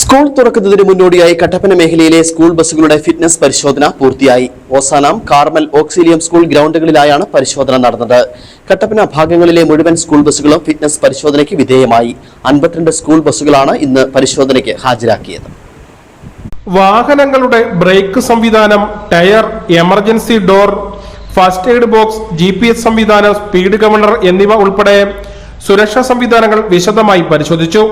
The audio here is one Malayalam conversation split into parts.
സ്കൂൾ തുറക്കുന്നതിന് മുന്നോടിയായി കട്ടപ്പന മേഖലയിലെ സ്കൂൾ ബസ്സുകളുടെ ഫിറ്റ്നസ് പരിശോധന പൂർത്തിയായി. ഓസാനാം, കാർമൽ, ഓക്സിലിയം സ്കൂൾ ഗ്രൗണ്ടുകളിലായാണ് പരിശോധന നടന്നത്. കട്ടപ്പന ഭാഗങ്ങളിലെ മുഴുവൻ സ്കൂൾ ബസ്സുകളും ഫിറ്റ്നസ് പരിശോധനയ്ക്ക് വിധേയമായി. 52 സ്കൂൾ ബസ്സുകളാണ് ഇന്ന് പരിശോധനയ്ക്ക് ഹാജരാക്കിയത്. വാഹനങ്ങളുടെ ബ്രേക്ക് സംവിധാനം, tyre, emergency door, first aid box, GPS സംവിധാനം, സ്പീഡ് ഗവർണർ എന്നിവ ഉൾപ്പെടെ സുരക്ഷാ സംവിധാനങ്ങൾ വിശദമായി പരിശോധിച്ചു.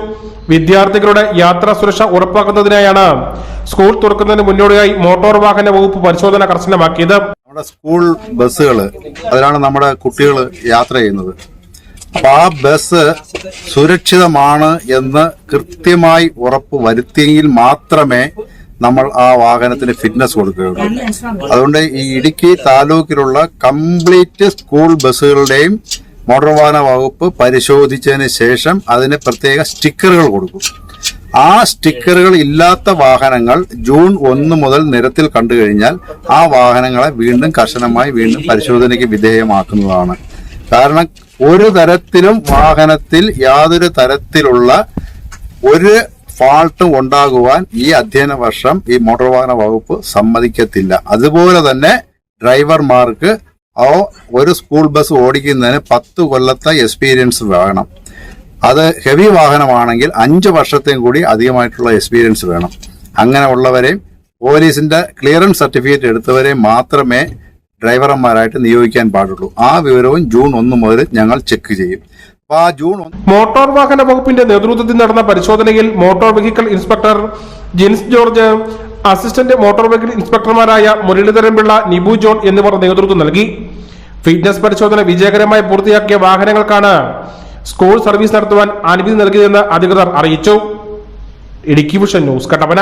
വിദ്യാർത്ഥികളുടെ യാത്രാ സുരക്ഷ ഉറപ്പാക്കുന്നതിനായാണ് സ്കൂൾ തുറക്കുന്നതിന് മുന്നോടിയായി മോട്ടോർ വാഹന വകുപ്പ് പരിശോധന കർശനമാക്കിയത്. നമ്മുടെ സ്കൂൾ ബസ്സുകൾ, അതിലാണ് നമ്മുടെ കുട്ടികൾ യാത്ര ചെയ്യുന്നത്. അപ്പൊ ആ ബസ് സുരക്ഷിതമാണ് എന്ന് കൃത്യമായി ഉറപ്പ് വരുത്തിയെങ്കിൽ മാത്രമേ നമ്മൾ ആ വാഹനത്തിന് ഫിറ്റ്നസ് കൊടുക്കുകയുള്ളൂ. അതുകൊണ്ട് ഈ ഇടുക്കി താലൂക്കിലുള്ള കംപ്ലീറ്റ് സ്കൂൾ ബസ്സുകളുടെയും മോട്ടോർ വാഹന വകുപ്പ് പരിശോധിച്ചതിന് ശേഷം അതിന് പ്രത്യേക സ്റ്റിക്കറുകൾ കൊടുക്കും. ആ സ്റ്റിക്കറുകൾ ഇല്ലാത്ത വാഹനങ്ങൾ ജൂൺ 1 മുതൽ നിരത്തിൽ കണ്ടു കഴിഞ്ഞാൽ ആ വാഹനങ്ങളെ വീണ്ടും കർശനമായി പരിശോധനയ്ക്ക് വിധേയമാക്കുന്നതാണ്. കാരണം ഒരു തരത്തിലും വാഹനത്തിൽ യാതൊരു തരത്തിലുള്ള ഒരു ഫാൾട്ടും ഉണ്ടാകുവാൻ ഈ അധ്യയന വർഷം ഈ മോട്ടോർ വാഹന വകുപ്പ് സമ്മതിക്കത്തില്ല. അതുപോലെ തന്നെ ഡ്രൈവർമാർക്ക് ഒരു സ്കൂൾ ബസ് ഓടിക്കുന്നതിന് 10 കൊല്ലത്തെ എക്സ്പീരിയൻസ് വേണം. അത് ഹെവി വാഹനമാണെങ്കിൽ 5 വർഷത്തെയും കൂടി അധികമായിട്ടുള്ള എക്സ്പീരിയൻസ് വേണം. അങ്ങനെ ഉള്ളവരെയും പോലീസിന്റെ ക്ലിയറൻസ് സർട്ടിഫിക്കറ്റ് എടുത്തവരെയും മാത്രമേ ഡ്രൈവർമാരായിട്ട് നിയോഗിക്കാൻ പാടുള്ളൂ. ആ വിവരവും ജൂൺ 1 മുതൽ ഞങ്ങൾ ചെക്ക് ചെയ്യും. മോട്ടോർ വാഹന വകുപ്പിന്റെ നേതൃത്വത്തിൽ നടന്ന പരിശോധനയിൽ motor vehicle inspector Jins George, assistant motor vehicle ഇൻസ്പെക്ടർമാരായ മുരളീധരൻ പിള്ള, നിബു ജോൺ എന്നിവർ നേതൃത്വം നൽകി. ഫിറ്റ്നസ് പരിശോധന വിജയകരമായി പൂർത്തിയാക്കിയ വാഹനങ്ങൾക്കാണ് സ്കൂൾ സർവീസ് നടത്തുവാൻ അനുമതി നൽകിയതെന്ന് അധികൃതർ അറിയിച്ചു. Idukki vision news, Kattappana.